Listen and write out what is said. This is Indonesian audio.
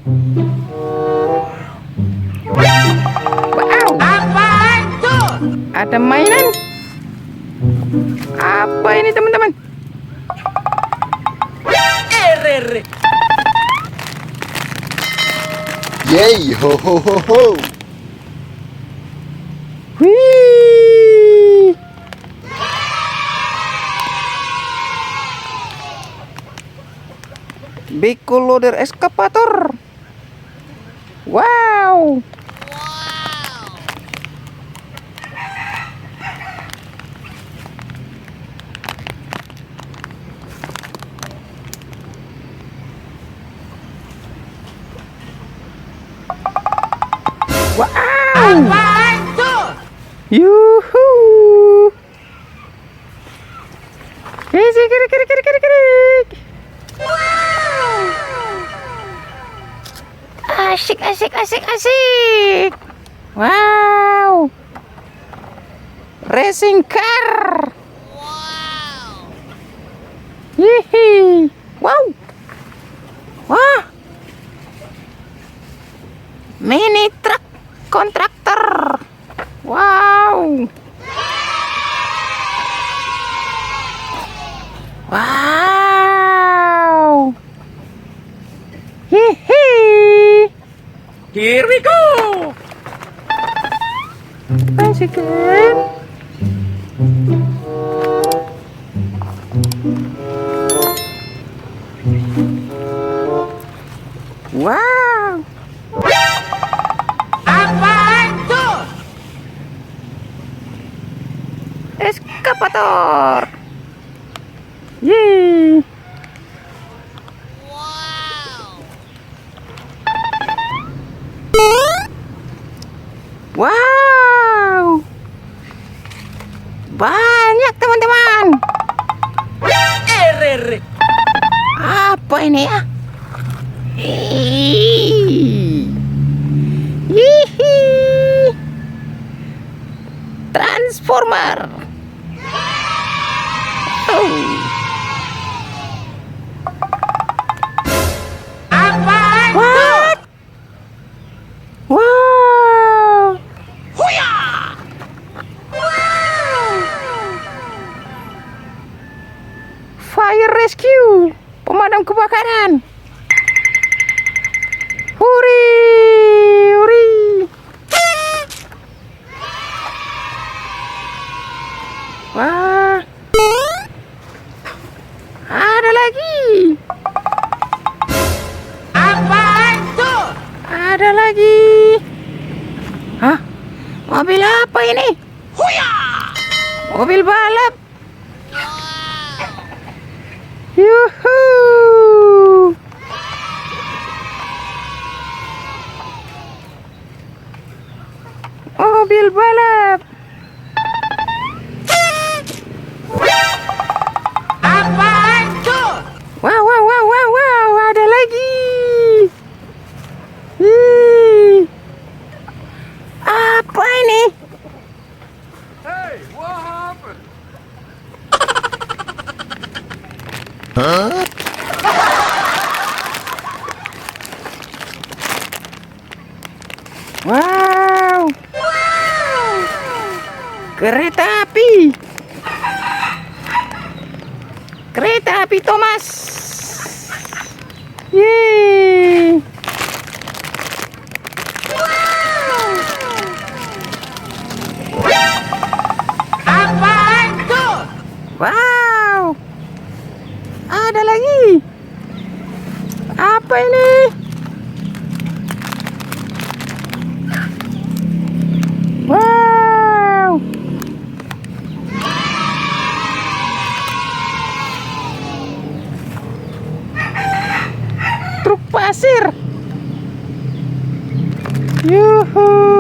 Wow, apaan tuh? Ada mainan. Apa ini teman-teman? Yay, ho ho ho ho. Wih. Beko loader excavator. Wow. Wow. Apaan tuh? Yuhu. Kiri. Asik. Wow. Racing car. Hihi. Wow. Wah. Mini truk kontraktor. Wow. Wow. Hihi. Here we go. Bicycle. Wow. Apaan tuh? Excavator. Yeay. Wow. Banyak teman-teman. Apa ini ya? Hihi. Transformer. Oh. Apaan tuh? What? Wow. Huya! Fire rescue. Pemadam kebakaran. Huri. Wah. Ada lagi. Apaan tuh? Ada lagi. Hah? Mobil apa ini? Huya! Mobil balap. Yuhu. Mobil balap. Apaan tuh? Wow, ada lagi. Ih. Apa ini? Hey, what happened? Huh? Wow. Kereta api. Kereta api Tomas. Yeay. Apaan tuh? Wow. Ada lagi. Apa ini? Wow. Truk pasir. Yuhu.